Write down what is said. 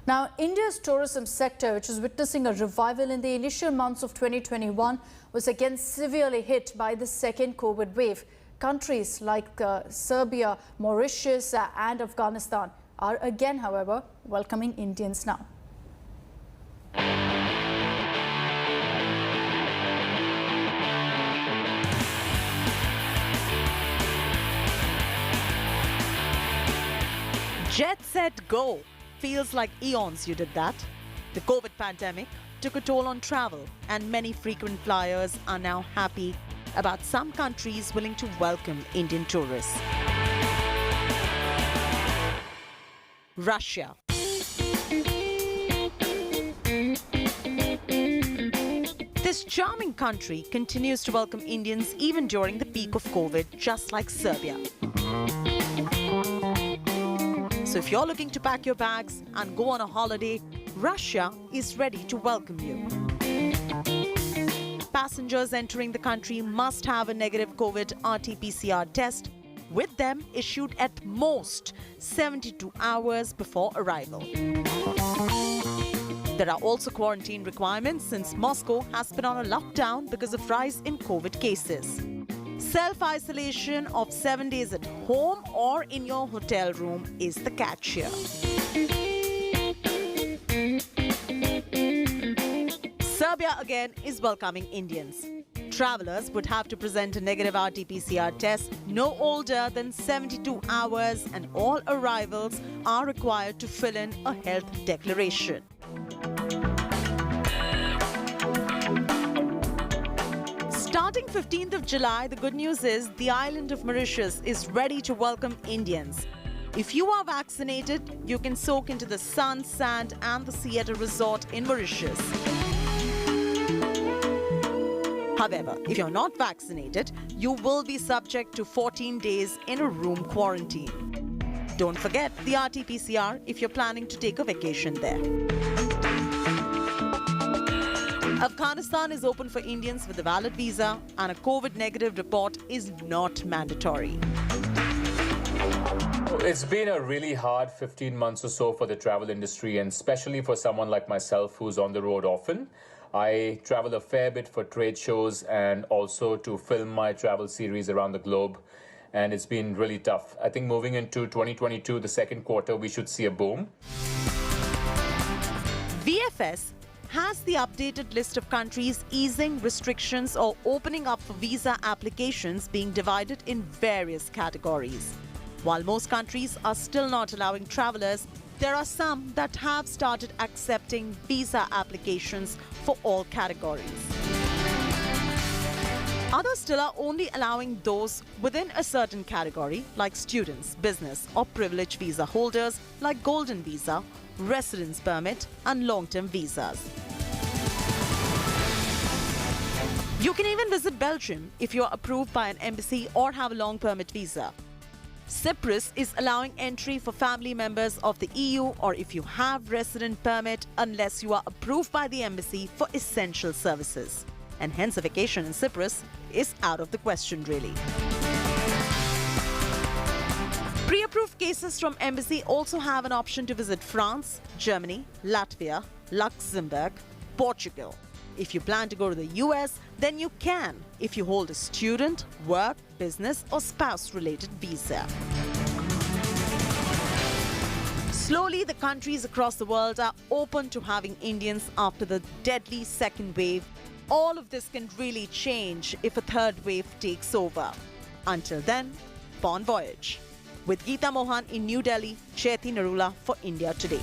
Now, India's tourism sector, which is witnessing a revival in the initial months of 2021, was again severely hit by the second COVID wave. Countries like Serbia, Mauritius and Afghanistan are again, however, welcoming Indians now. Jet, set, go. Feels like eons you did that. The COVID pandemic took a toll on travel, and many frequent flyers are now happy about some countries willing to welcome Indian tourists. Russia. This charming country continues to welcome Indians even during the peak of COVID, just like Serbia. So if you're looking to pack your bags and go on a holiday, Russia is ready to welcome you. Passengers entering the country must have a negative COVID RT-PCR test, with them issued at most 72 hours before arrival. There are also quarantine requirements since Moscow has been on a lockdown because of rise in COVID cases. Self-isolation of 7 days at home or in your hotel room is the catch here. Serbia again is welcoming Indians. Travelers would have to present a negative RT-PCR test no older than 72 hours, and all arrivals are required to fill in a health declaration. Starting 15th of July, the good news is the island of Mauritius is ready to welcome Indians. If you are vaccinated, you can soak into the sun, sand and the sea at a resort in Mauritius. However, if you're not vaccinated, you will be subject to 14 days in a room quarantine. Don't forget the RT-PCR if you're planning to take a vacation there. Afghanistan is open for Indians with a valid visa, and a COVID negative report is not mandatory. It's been a really hard 15 months or so for the travel industry, and especially for someone like myself who's on the road often. I travel a fair bit for trade shows and also to film my travel series around the globe, and it's been really tough. I think moving into 2022, the second quarter, we should see a boom. VFS has the updated list of countries easing restrictions or opening up for visa applications, being divided in various categories. While most countries are still not allowing travelers, there are some that have started accepting visa applications for all categories. Others still are only allowing those within a certain category, like students, business or privileged visa holders like golden visa, residence permit and long-term visas. You can even visit Belgium if you are approved by an embassy or have a long permit visa. Cyprus is allowing entry for family members of the EU or if you have resident permit, unless you are approved by the embassy for essential services. And hence a vacation in Cyprus is out of the question really. Pre-approved cases from embassy also have an option to visit France, Germany, Latvia, Luxembourg, Portugal. If you plan to go to the US, then you can if you hold a student, work, business or spouse-related visa. Slowly, the countries across the world are open to having Indians after the deadly second wave. All of this can really change if a third wave takes over. Until then, bon voyage. With Geeta Mohan in New Delhi, Chaiti Narula for India Today.